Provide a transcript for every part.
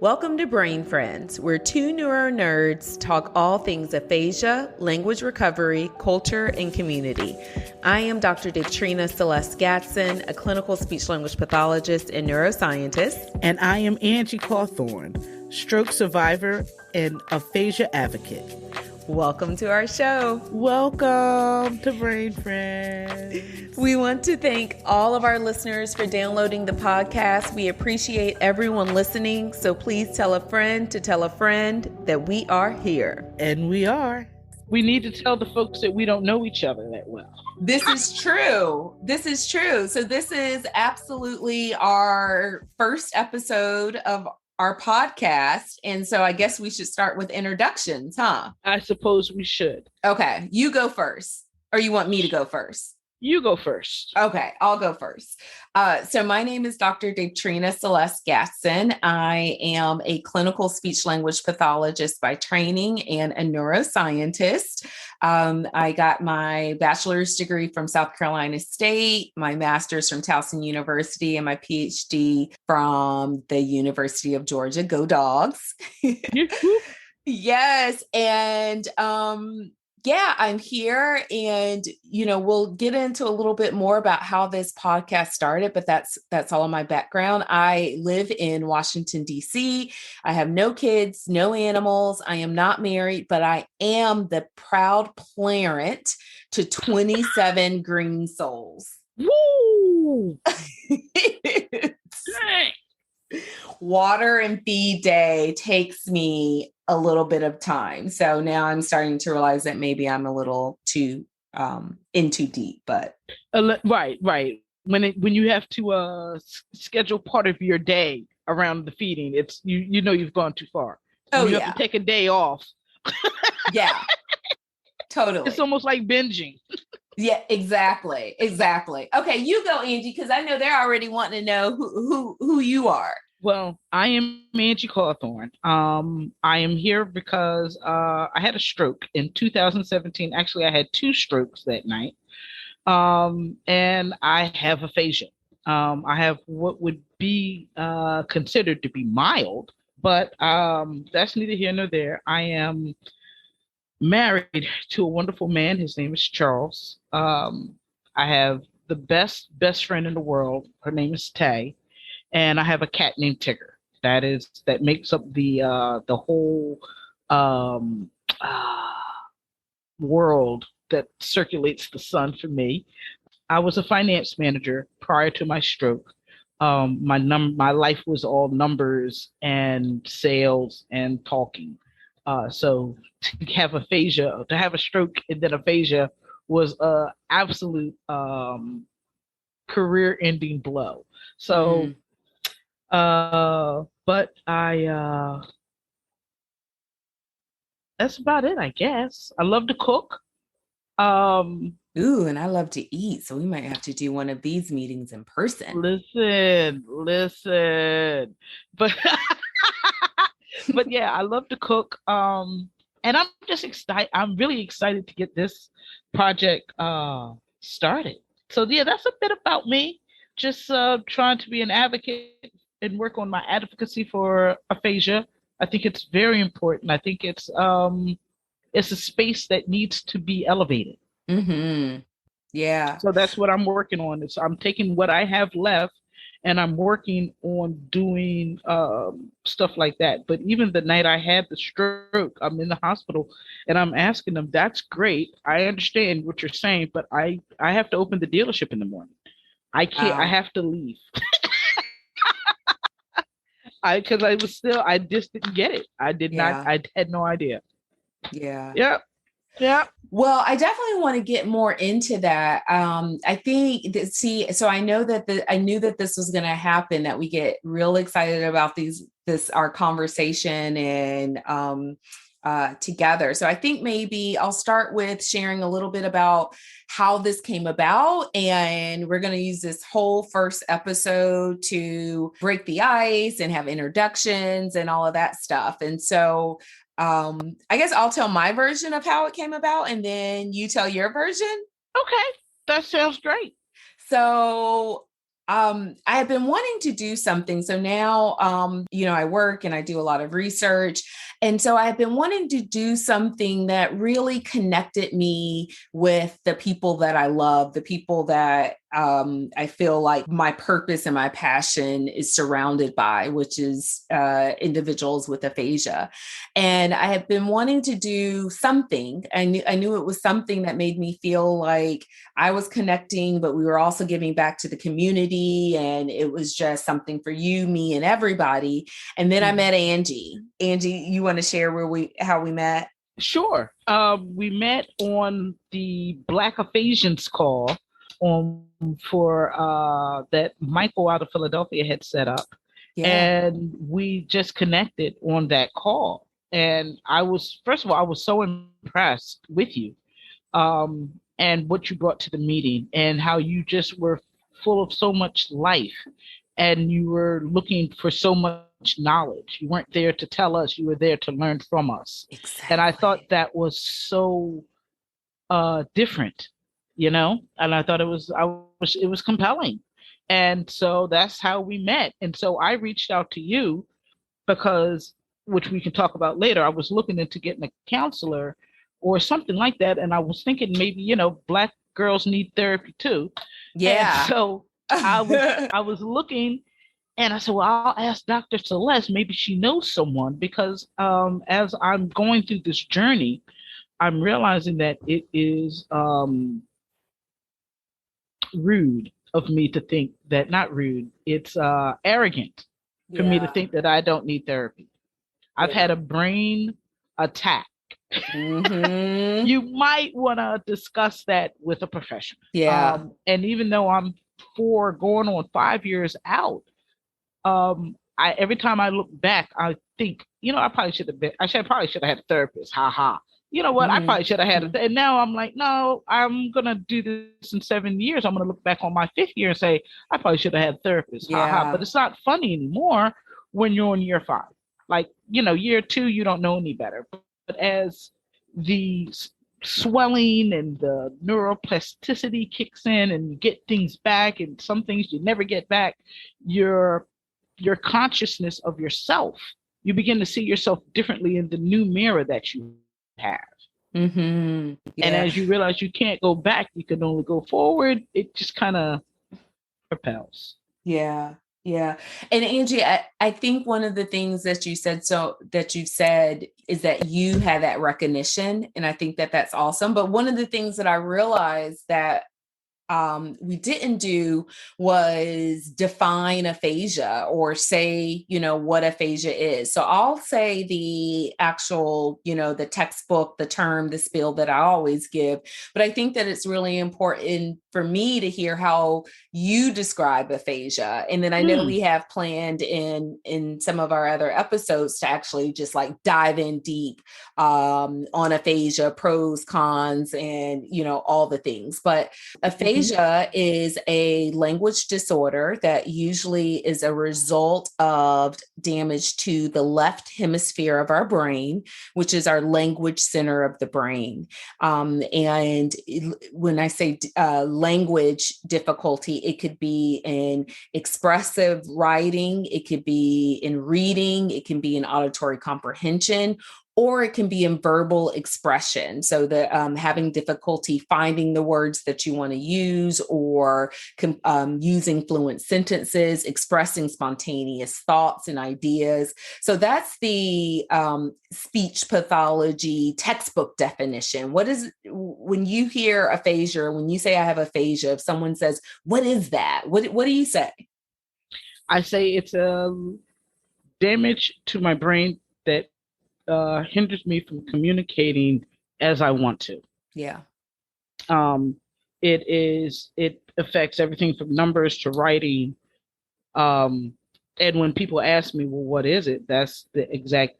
Welcome to Brain Friends, where two neuro nerds talk all things aphasia, language recovery, culture, and community. I am Dr. Davetrina Seles Gadson, a clinical speech-language pathologist and neuroscientist. And I am Angie Cauthorn, stroke survivor and aphasia advocate. Welcome to our show. Welcome to Brain Friends. We want to thank all of our listeners for downloading the podcast. We appreciate everyone listening, so please tell a friend to tell a friend that we are here. And we are. We need to tell the folks that we don't know each other that well. This is true. So this is absolutely our first episode of our podcast. And so I guess we should start with introductions, huh? I suppose we should. Okay. You go first. Or you want me to go first? You go first. Okay, I'll go first. So my name is Dr. Davetrina Seles Gadson. I am a clinical speech-language pathologist by training and a neuroscientist. I got my bachelor's degree from South Carolina State, my master's from Towson University, and my PhD from the University of Georgia. Go Dogs. Yes. And yeah, I'm here, and, we'll get into a little bit more about how this podcast started, but that's all of my background. I live in Washington, D.C. I have no kids, no animals. I am not married, but I am the proud parent to 27 green souls. Woo! Water and feed day takes me a little bit of time. So now I'm starting to realize that maybe I'm a little too in too deep, but right. When you have to schedule part of your day around the feeding, it's you've gone too far. Oh, you have to take a day off. Yeah, totally. It's almost like binging. Yeah, exactly. Okay, you go, Angie, because I know they're already wanting to know who you are. Well, I am Angie Cauthorn. I am here because I had a stroke in 2017. Actually, I had two strokes that night. And I have aphasia. I have what would be considered to be mild, but that's neither here nor there. I am married to a wonderful man. His name is Charles. I have the best friend in the world. Her name is Tay. And I have a cat named Tigger. That makes up the whole world that circulates the sun for me. I was a finance manager prior to my stroke. My life was all numbers and sales and talking. So to have aphasia, to have a stroke and then aphasia was a absolute career-ending blow. So. But that's about it, I guess. I love to cook. Ooh, and I love to eat. So we might have to do one of these meetings in person. Listen. But but yeah, I love to cook. And I'm just excited. I'm really excited to get this project started. So yeah, that's a bit about me. Just trying to be an advocate and work on my advocacy for aphasia. I think it's very important. I think it's a space that needs to be elevated. Mm-hmm. Yeah. So that's what I'm working on. I'm taking what I have left and I'm working on doing stuff like that. But even the night I had the stroke, I'm in the hospital and I'm asking them, that's great. I understand what you're saying, but I have to open the dealership in the morning. I can't, I have to leave. Because I just didn't get it. I had no idea. Yeah. Yeah. Well, I definitely want to get more into that. I think so I know that I knew that this was going to happen, that we get real excited about our conversation and together. So I think maybe I'll start with sharing a little bit about how this came about. And we're going to use this whole first episode to break the ice and have introductions and all of that stuff. And so I guess I'll tell my version of how it came about and then you tell your version. Okay. That sounds great. So I have been wanting to do something. So now, I work and I do a lot of research. And so I've been wanting to do something that really connected me with the people that I love, the people that I feel like my purpose and my passion is surrounded by, which is individuals with aphasia. And I have been wanting to do something. I knew it was something that made me feel like I was connecting, but we were also giving back to the community. And it was just something for you, me, and everybody. And then I met Angie. Angie, you want to share how we met? Sure. We met on the Black Aphasians call for that Michael out of Philadelphia had set up. Yeah. And we just connected on that call. And first of all, I was so impressed with you and what you brought to the meeting and how you just were full of so much life and you were looking for so much knowledge. You weren't there to tell us, you were there to learn from us. Exactly. And I thought that was so different, and I thought it was compelling. And so that's how we met. And so I reached out to you because, which we can talk about later, I was looking into getting a counselor or something like that. And I was thinking maybe, Black girls need therapy too. Yeah. And so I was looking and I said, well, I'll ask Dr. Seles, maybe she knows someone, because as I'm going through this journey, I'm realizing that it is rude of me to think that, not rude, it's arrogant for me to think that I don't need therapy. I've had a brain attack. Mm-hmm. You might want to discuss that with a professional. Yeah. And even though I'm going on 5 years out, every time I look back, I think, I probably should have had a therapist. Ha ha. You know what? Mm-hmm. I probably should have had it. And now I'm like, no, I'm going to do this in 7 years. I'm going to look back on my 5th year and say, I probably should have had a therapist. Yeah. Ha ha. But it's not funny anymore when you're on year 5. Like, year 2, you don't know any better. But as the swelling and the neuroplasticity kicks in and you get things back, and some things you never get back, your consciousness of yourself, you begin to see yourself differently in the new mirror that you have. Mm-hmm. Yeah. And as you realize you can't go back, you can only go forward, it just kind of propels. Yeah. Yeah. And Angie, I think one of the things that you said is that you had that recognition. And I think that that's awesome. But one of the things that I realized that we didn't do was define aphasia or say, what aphasia is. So I'll say the actual, the textbook, the term, the spiel that I always give. But I think that it's really important for me to hear how you describe aphasia. And then I know we have planned in some of our other episodes to actually just like dive in deep on aphasia, pros, cons, and, all the things. But aphasia is a language disorder that usually is a result of damage to the left hemisphere of our brain, which is our language center of the brain. And when I say language difficulty, it could be in expressive writing, it could be in reading, it can be in auditory comprehension, or it can be in verbal expression. So that having difficulty finding the words that you want to use, or using fluent sentences, expressing spontaneous thoughts and ideas. So that's the speech pathology textbook definition. What is, when you hear aphasia, when you say I have aphasia, if someone says, what is that? What do you say? I say it's a damage to my brain that hinders me from communicating as I want to. Yeah. It affects everything from numbers to writing. And when people ask me, well, what is it? That's the exact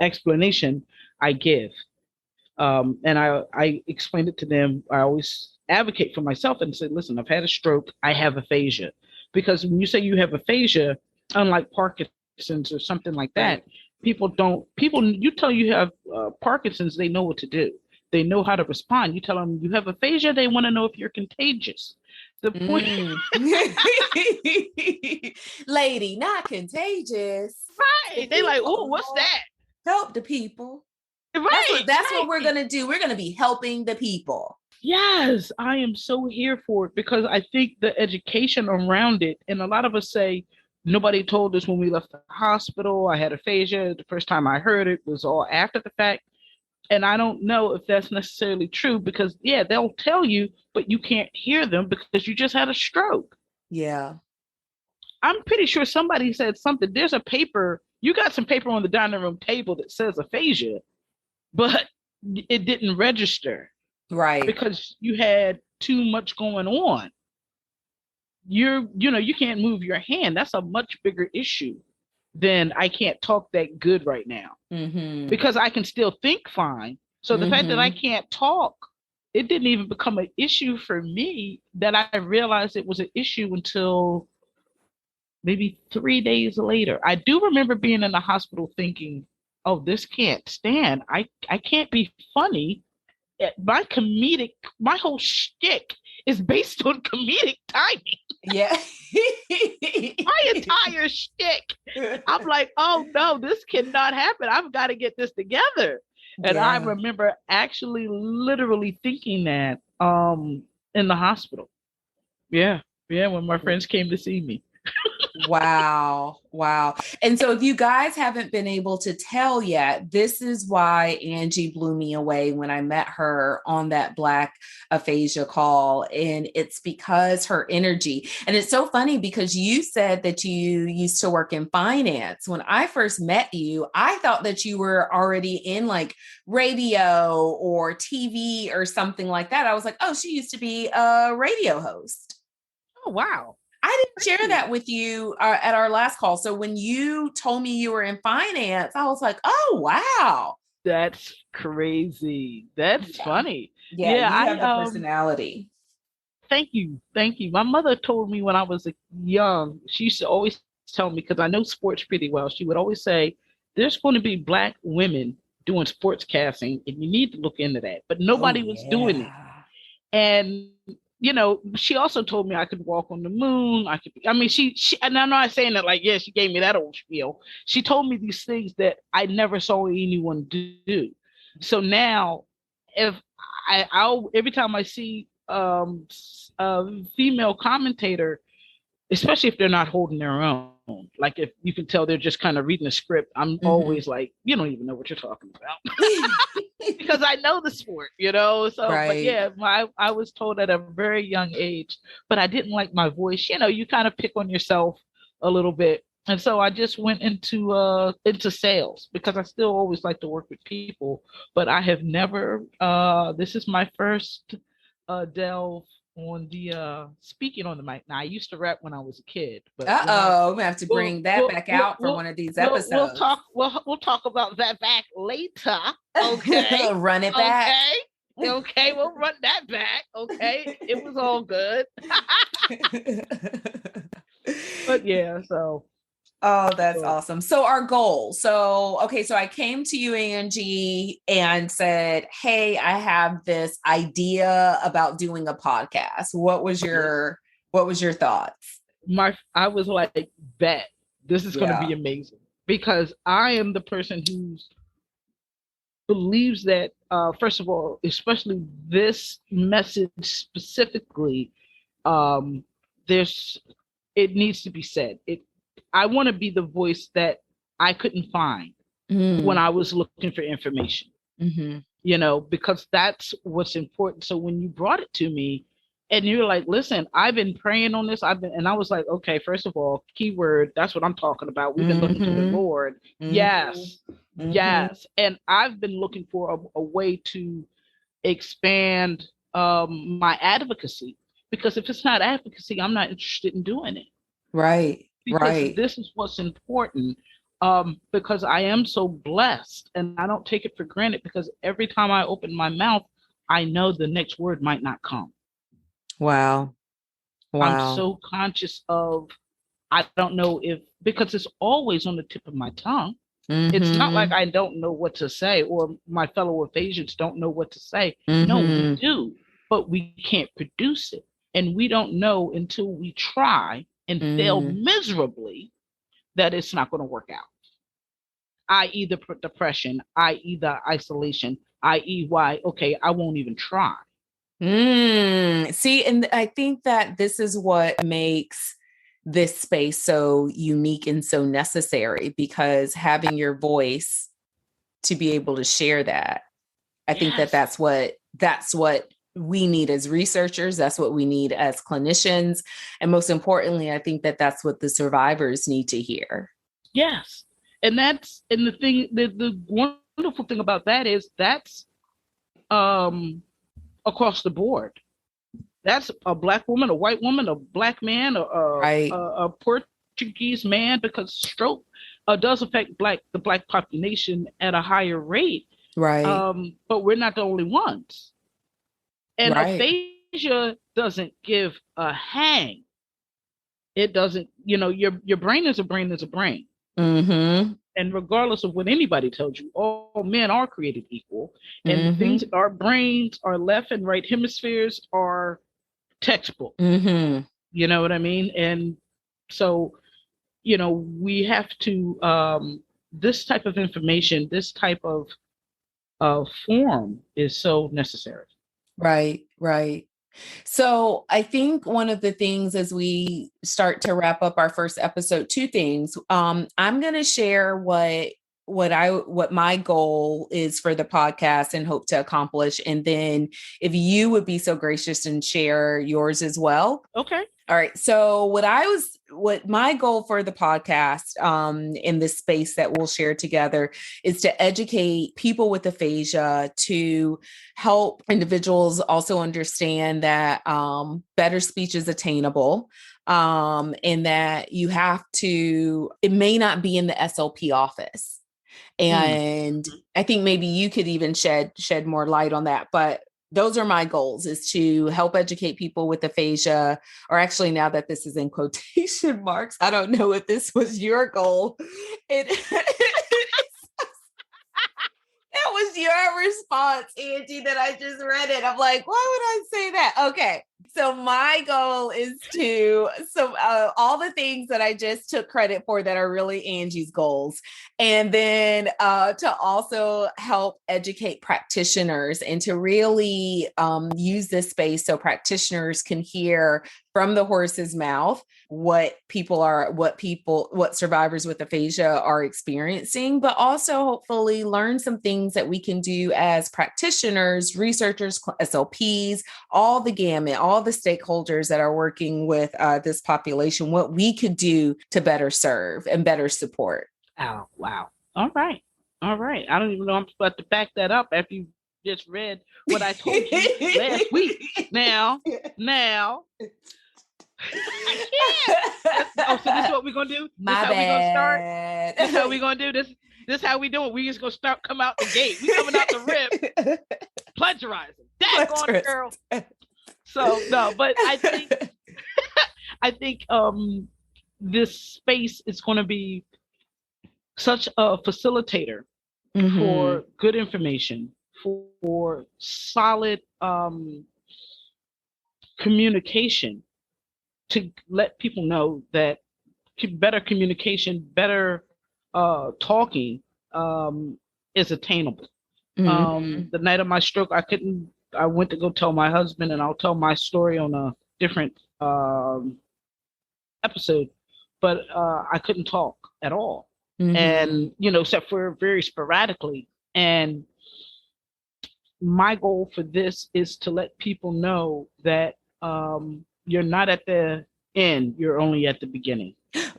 explanation I give. And I explained it to them. I always advocate for myself and say, listen, I've had a stroke. I have aphasia. Because when you say you have aphasia, unlike Parkinson's or something like that, you tell you have Parkinson's, they know what to do. they know how to respond. You tell them you have aphasia, they want to know if you're contagious. The point, Lady, not contagious. right? They like, oh, what's that? Help the people. Right. That's what we're gonna do. We're gonna be helping the people. Yes, I am so here for it because I think the education around it, and a lot of us say, nobody told us when we left the hospital I had aphasia. The first time I heard it was all after the fact. And I don't know if that's necessarily true because, yeah, they'll tell you, but you can't hear them because you just had a stroke. Yeah. I'm pretty sure somebody said something. There's a paper, you got some paper on the dining room table that says aphasia, but it didn't register. Right. Because you had too much going on. You can't move your hand. That's a much bigger issue than I can't talk that good right now. Mm-hmm. Because I can still think fine. So the fact that I can't talk, it didn't even become an issue for me that I realized it was an issue until maybe 3 days later. I do remember being in the hospital thinking, oh, this can't stand. I can't be funny. My whole shtick is based on comedic timing. Yeah. My entire shtick. I'm like, oh no, this cannot happen. I've got to get this together. And yeah. I remember actually literally thinking that in the hospital. Yeah. Yeah, when my friends came to see me. Wow. And so if you guys haven't been able to tell yet, this is why Angie blew me away when I met her on that Black aphasia call. And it's because her energy. And it's so funny because you said that you used to work in finance. When I first met you, I thought that you were already in like radio or TV or something like that. I was like, oh, she used to be a radio host. Oh, wow. I didn't share that with you at our last call. So when you told me you were in finance, I was like, oh, wow. That's crazy. That's funny. Yeah, you have the personality. Thank you. My mother told me when I was young, she used to always tell me, because I know sports pretty well, she would always say, there's going to be Black women doing sports casting, and you need to look into that. But nobody was doing it. And she also told me I could walk on the moon. She, and I'm not saying that like, yeah, she gave me that old spiel. She told me these things that I never saw anyone do. So now, if I'll every time I see a female commentator, especially if they're not holding their own, like if you can tell they're just kind of reading a script, I'm always like, you don't even know what you're talking about. Because I know the sport, so right. But yeah, I was told at a very young age, but I didn't like my voice. You kind of pick on yourself a little bit. And so I just went into sales because I still always like to work with people, but I have never this is my first delve on the speaking on the mic. Now I used to rap when I was a kid, but we have to bring that back out for one of these episodes. We'll talk about that back later. Okay. Run it back. Okay, we'll run that back. Okay. It was all good. But yeah, so oh, that's awesome. So our goal. So I came to you, Angie, and said, hey, I have this idea about doing a podcast. What was your thoughts? I was like, bet this is going to be amazing, because I am the person who believes that, first of all, especially this message specifically, it needs to be said. I want to be the voice that I couldn't find when I was looking for information, because that's what's important. So when you brought it to me and you're like, listen, I've been praying on this. And I was like, okay, first of all, keyword, that's what I'm talking about. We've been looking to the Lord. Yes. And I've been looking for a way to expand my advocacy, because if it's not advocacy, I'm not interested in doing it. Right. Because this is what's important, because I am so blessed, and I don't take it for granted, because every time I open my mouth, I know the next word might not come. Wow. I'm so conscious of, I don't know because it's always on the tip of my tongue. It's not like Mm-hmm. I don't know what to say or my fellow aphasians don't know what to say. No, we Mm-hmm. do, but we can't produce it. And we don't know until we try and fail Mm. miserably that it's not going to work out. I.e., the depression, i.e., the isolation, i.e., why, okay, I won't even try. See, and I think that this is what makes this space so unique and so necessary, because having your voice to be able to share that, I think that Yes. that's what we need as researchers. That's what we need as clinicians. And most importantly, I think that that's what the survivors need to hear. Yes. And the thing, the wonderful thing about that is that's across the board. That's a Black woman, a white woman, a Black man, Right. a Portuguese man, because stroke does affect the Black population at a higher rate. Right. But we're not the only ones. And Right. aphasia doesn't give a hang. It doesn't, your brain is a brain is a brain. Mm-hmm. And regardless of what anybody tells you, all men are created equal. And Mm-hmm. our brains, our left and right hemispheres are textbook. Mm-hmm. You know what I mean? And so, we have to, this type of information, this type of form is so necessary. Right. Right. So I think one of the things as we start to wrap up our first episode, two things. I'm going to share what my goal is for the podcast and hope to accomplish. And then if you would be so gracious and share yours as well. Okay. All right. So what my goal for the podcast in this space that we'll share together is to educate people with aphasia, to help individuals also understand that better speech is attainable, and that it may not be in the SLP office. And I think maybe you could even shed more light on that. But those are my goals, is to help educate people with aphasia, or actually, now that this is in quotation marks, I don't know if this was your goal. That was your response, Angie, that I just read it. I'm like, why would I say that? Okay. So my goal is all the things that I just took credit for that are really Angie's goals. And then to also help educate practitioners and to really use this space so practitioners can hear from the horse's mouth what survivors with aphasia are experiencing, but also hopefully learn some things that we can do as practitioners, researchers, SLPs, all the gamut, all the stakeholders that are working with this population, what we could do to better serve and better support. Oh, wow. All right. I don't even know I'm supposed to back that up after you just read what I told you last week. Now. I can't. So this is what we're gonna do? My this bad. How we gonna start? This how we gonna do this? This how we do it? We just gonna come out the gate. We coming out the rip, plagiarizing. Daggone girl. So no, but I think this space is going to be such a facilitator for good information, for solid communication, to let people know that better communication, better talking is attainable. The night of my stroke, I went to go tell my husband, and I'll tell my story on a different episode, but I couldn't talk at all. And, except for very sporadically. And my goal for this is to let people know that you're not at the end, you're only at the beginning.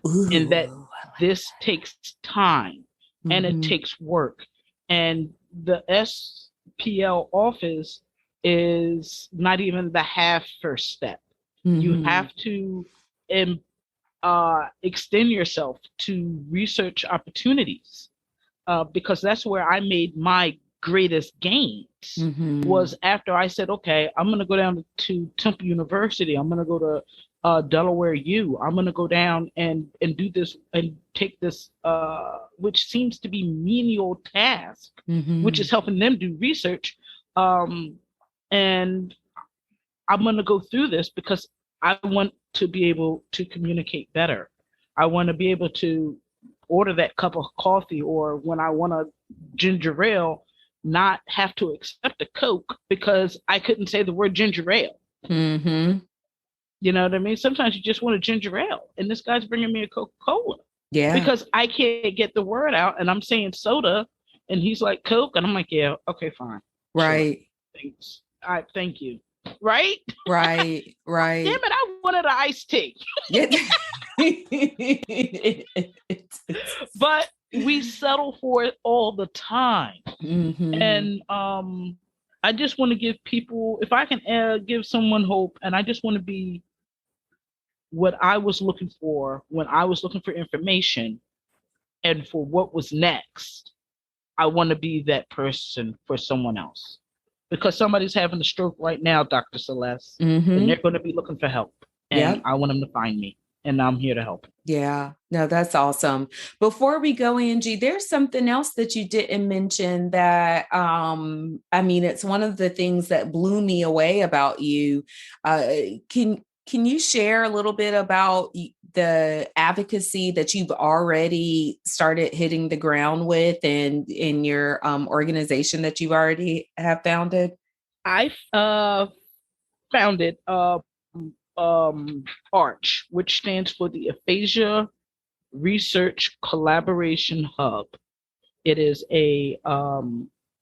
Ooh, and that this takes time and it takes work. And the SPL office is not even the half first step. You have to extend yourself to research opportunities, because that's where I made my greatest gains, was after I said, okay, I'm going to go down to Temple University. I'm going to go to Delaware U. I'm going to go down and do this and take this, which seems to be menial task, which is helping them do research. And I'm going to go through this because I want to be able to communicate better. I want to be able to order that cup of coffee, or when I want a ginger ale, not have to accept a Coke because I couldn't say the word ginger ale. You know what I mean? Sometimes you just want a ginger ale, and this guy's bringing me a Coca-Cola. Yeah. Because I can't get the word out, and I'm saying soda, and he's like Coke, and I'm like, yeah, okay, fine. Right. Sure. Thanks. Thank you. Right? Right. Right. Damn it, I wanted an iced tea. But we settle for it all the time. And I just want to give people, if I can give someone hope, and I just want to be what I was looking for when I was looking for information and for what was next. I want to be that person for someone else, because somebody's having a stroke right now, Dr. Celeste, and they're going to be looking for help, and I want them to find me, and I'm here to help. Yeah, no, that's awesome. Before we go, Angie, there's something else that you didn't mention that, I mean, it's one of the things that blew me away about you. Can you share a little bit about the advocacy that you've already started hitting the ground with and in your organization that you already have founded? I founded ARCH, which stands for the Aphasia Research Collaboration Hub. It is a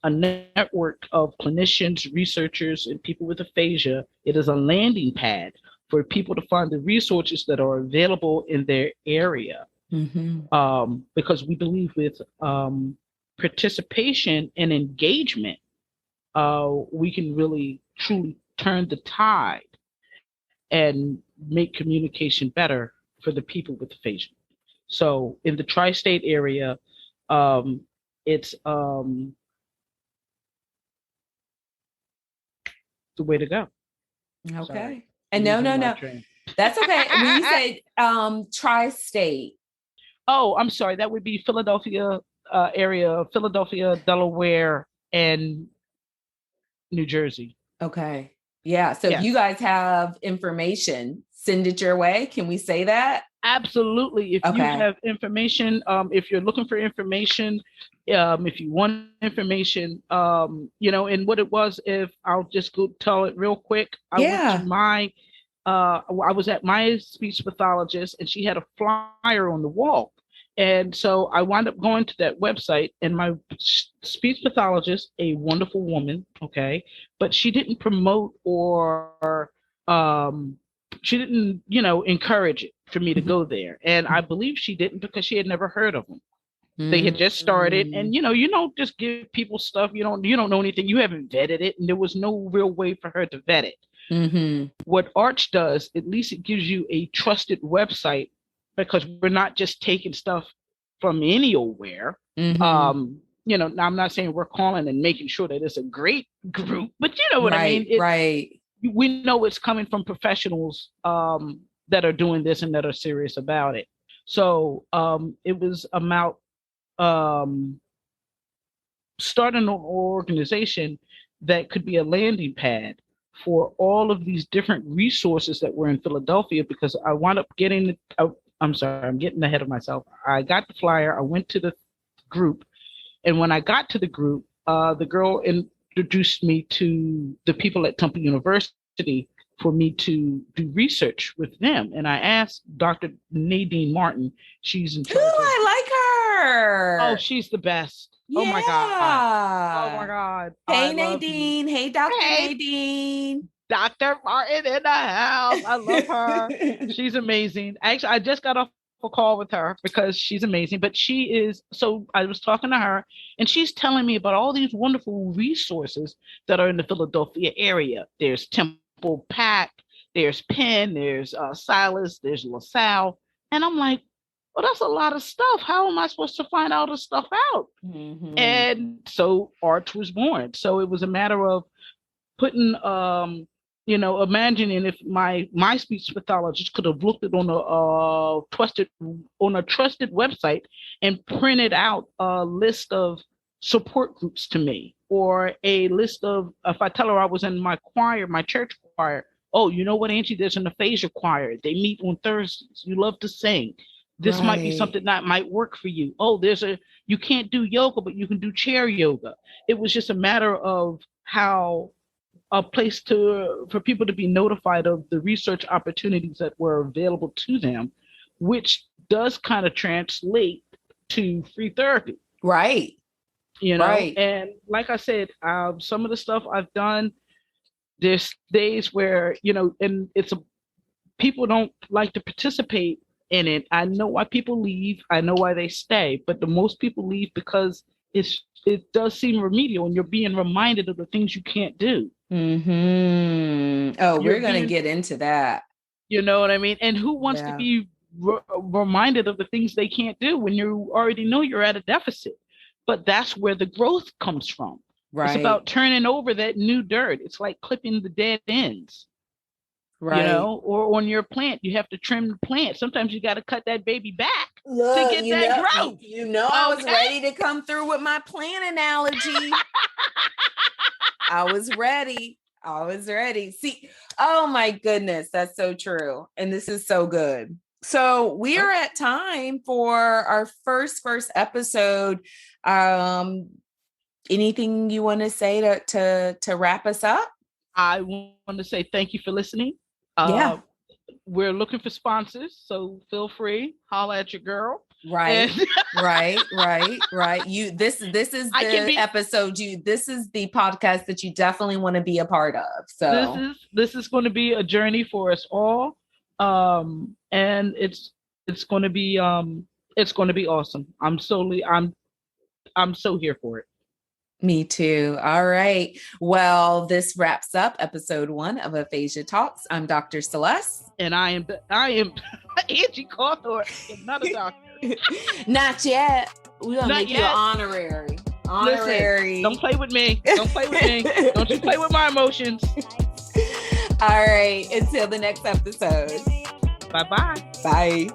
network of clinicians, researchers, and people with aphasia. It is a landing pad for people to find the resources that are available in their area. Because we believe with participation and engagement, we can really truly turn the tide and make communication better for the people with aphasia. So in the tri-state area, it's the way to go. Okay. Sorry. And no. That's okay. When you say tri-state. Oh, I'm sorry. That would be Philadelphia area, Philadelphia, Delaware, and New Jersey. Okay. Yeah. So if you guys have information, send it your way. Can we say that? Absolutely. If you have information, if you're looking for information, if you want information, and what it was, if I'll just go tell it real quick. I went to I was at my speech pathologist, and she had a flyer on the wall. And so I wound up going to that website, and my speech pathologist, a wonderful woman, okay, but she didn't promote or she didn't, encourage it for me to go there. And I believe she didn't because she had never heard of them. They had just started, and you don't just give people stuff. You don't know anything. You haven't vetted it, and there was no real way for her to vet it. What Arch does, at least it gives you a trusted website, because we're not just taking stuff from anywhere. Now I'm not saying we're calling and making sure that it's a great group, but you know what I mean? Right. We know it's coming from professionals that are doing this and that are serious about it. So it was about starting an organization that could be a landing pad for all of these different resources that were in Philadelphia, because I wound up getting I'm sorry, I'm getting ahead of myself. I got the flyer, I went to the group, and when I got to the group, the girl introduced me to the people at Temple University for me to do research with them. And I asked Dr. Nadine Martin, she's in charge. I like her. Oh, she's the best. Yeah. Oh my God. Oh my God. Hey, Nadine. Hey, Dr. Nadine. Dr. Martin in the house. I love her. She's amazing. Actually, I just got off a call with her because she's amazing. But she is, so I was talking to her, and she's telling me about all these wonderful resources that are in the Philadelphia area. There's Temple Pack, there's Penn, there's Silas, there's LaSalle. And I'm like, well, that's a lot of stuff. How am I supposed to find all this stuff out? And so Arch was born. So it was a matter of putting imagining if my speech pathologist could have looked at on a trusted website and printed out a list of support groups to me, or a list of, if I tell her I was in my choir, my church choir, oh, you know what, Angie, there's an aphasia choir. They meet on Thursdays. You love to sing. This might be something that might work for you. Oh, you can't do yoga, but you can do chair yoga. It was just a matter of how a place for people to be notified of the research opportunities that were available to them, which does kind of translate to free therapy. Right. Right. And like I said, some of the stuff I've done, there's days where, and people don't like to participate in it. I know why people leave. I know why they stay, but the most people leave because it does seem remedial, and you're being reminded of the things you can't do. Mm-hmm. Oh, we're going to get into that. You know what I mean? And who wants to be reminded of the things they can't do when you already know you're at a deficit? But that's where the growth comes from. Right. It's about turning over that new dirt. It's like clipping the dead ends. Right. Or on your plant, you have to trim the plant. Sometimes you got to cut that baby back to get that growth. I was ready to come through with my plant analogy. I was ready. See, oh my goodness, that's so true. And this is so good. So we are at time for our first episode. Anything you want to say to wrap us up? I want to say thank you for listening. We're looking for sponsors, so feel free, holla at your girl. Right. Right. This is the episode. This is the podcast that you definitely want to be a part of. So this is going to be a journey for us all. And it's going to be awesome. I'm so here for it. Me too. All right. Well, this wraps up episode 1 of Aphasia Talks. I'm Dr. Seles. And I am Angie Cauthorn. I'm not a doctor. Not yet. We're going to make you an honorary. Listen, don't play with me. Don't you play with my emotions. All right. Until the next episode. Bye-bye. Bye.